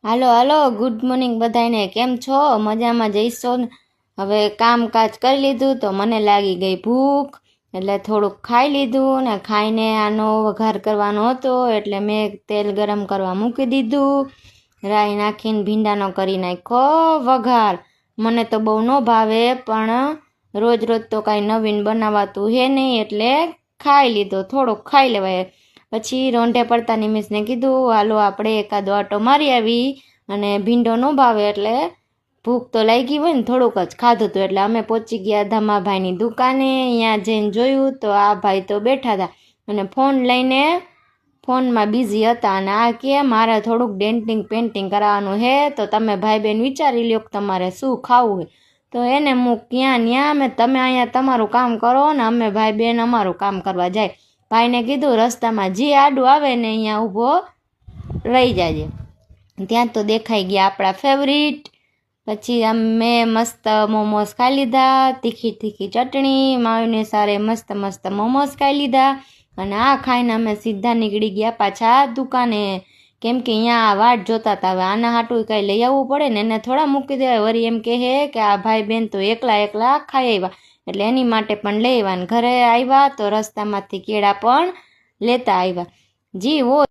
હાલો હાલો, good morning બધાને. કેમ છો? મજામાં જઈશો ને? હવે કામકાજ કરી લીધું તો મને લાગી ગઈ ભૂખ, એટલે થોડુંક ખાઈ લીધું ને ખાઈને આનો વઘાર કરવાનો હતો એટલે મેં તેલ ગરમ કરવા મૂકી દીધું. રાઈ નાખીને ભીંડાનો કરી નાખ્યો વઘાર. મને તો બહુ ન ભાવે, પણ રોજ રોજ તો કાંઈ નવીન બનાવાતું હે નહીં એટલે ખાઈ લીધો, થોડોક ખાઈ લેવાય. પછી રોંઢે પડતા નિમિષને કીધું હાલો આપણે એકાદો આટો મારી આવી, અને ભીંડો ન ભાવે એટલે ભૂખ તો લાગી હોય ને, થોડુંક જ ખાધું હતું એટલે અમે પહોંચી ગયા ધમાભાઈની દુકાને. અહીંયા જઈને જોયું તો આ ભાઈ તો બેઠા હતા અને ફોન લઈને ફોનમાં બિઝી હતા, અને આ કે મારે થોડુંક ડેન્ટિંગ પેન્ટિંગ કરાવવાનું હે, તો તમે ભાઈ બહેન વિચારી લ્યો કે તમારે શું ખાવું હોય. તો એને મૂક ક્યાં ન્યા, તમે અહીંયા તમારું કામ કરો ને અમે ભાઈ બહેન અમારું કામ કરવા જાય. ભાઈને કીધું રસ્તામાં જે આડું આવે ને અહીંયા ઊભો રહી જાજે. ત્યાં તો દેખાઈ ગયા આપણા ફેવરિટ. પછી અમે મસ્ત મોમોસ ખાઈ લીધા, તીખી તીખી ચટણી માવીને સારે મસ્ત મસ્ત મોમોસ ખાઈ લીધા. અને આ ખાઈને અમે સીધા નીકળી ગયા પાછા દુકાને, કેમ કે અહીંયા વાટ જોતા હતા. હવે આના હાટું કાંઈ લઈ આવવું પડે ને, એને થોડા મૂકી દેવાય. વળી એમ કહે કે આ ભાઈ બહેન તો એકલા એકલા ખાઈ આવ્યા, એટલે એની માટે પણ લઈ આવ્યા. ઘરે આવ્યા તો રસ્તામાંથી કેળા પણ લેતા આવ્યા. જી હોય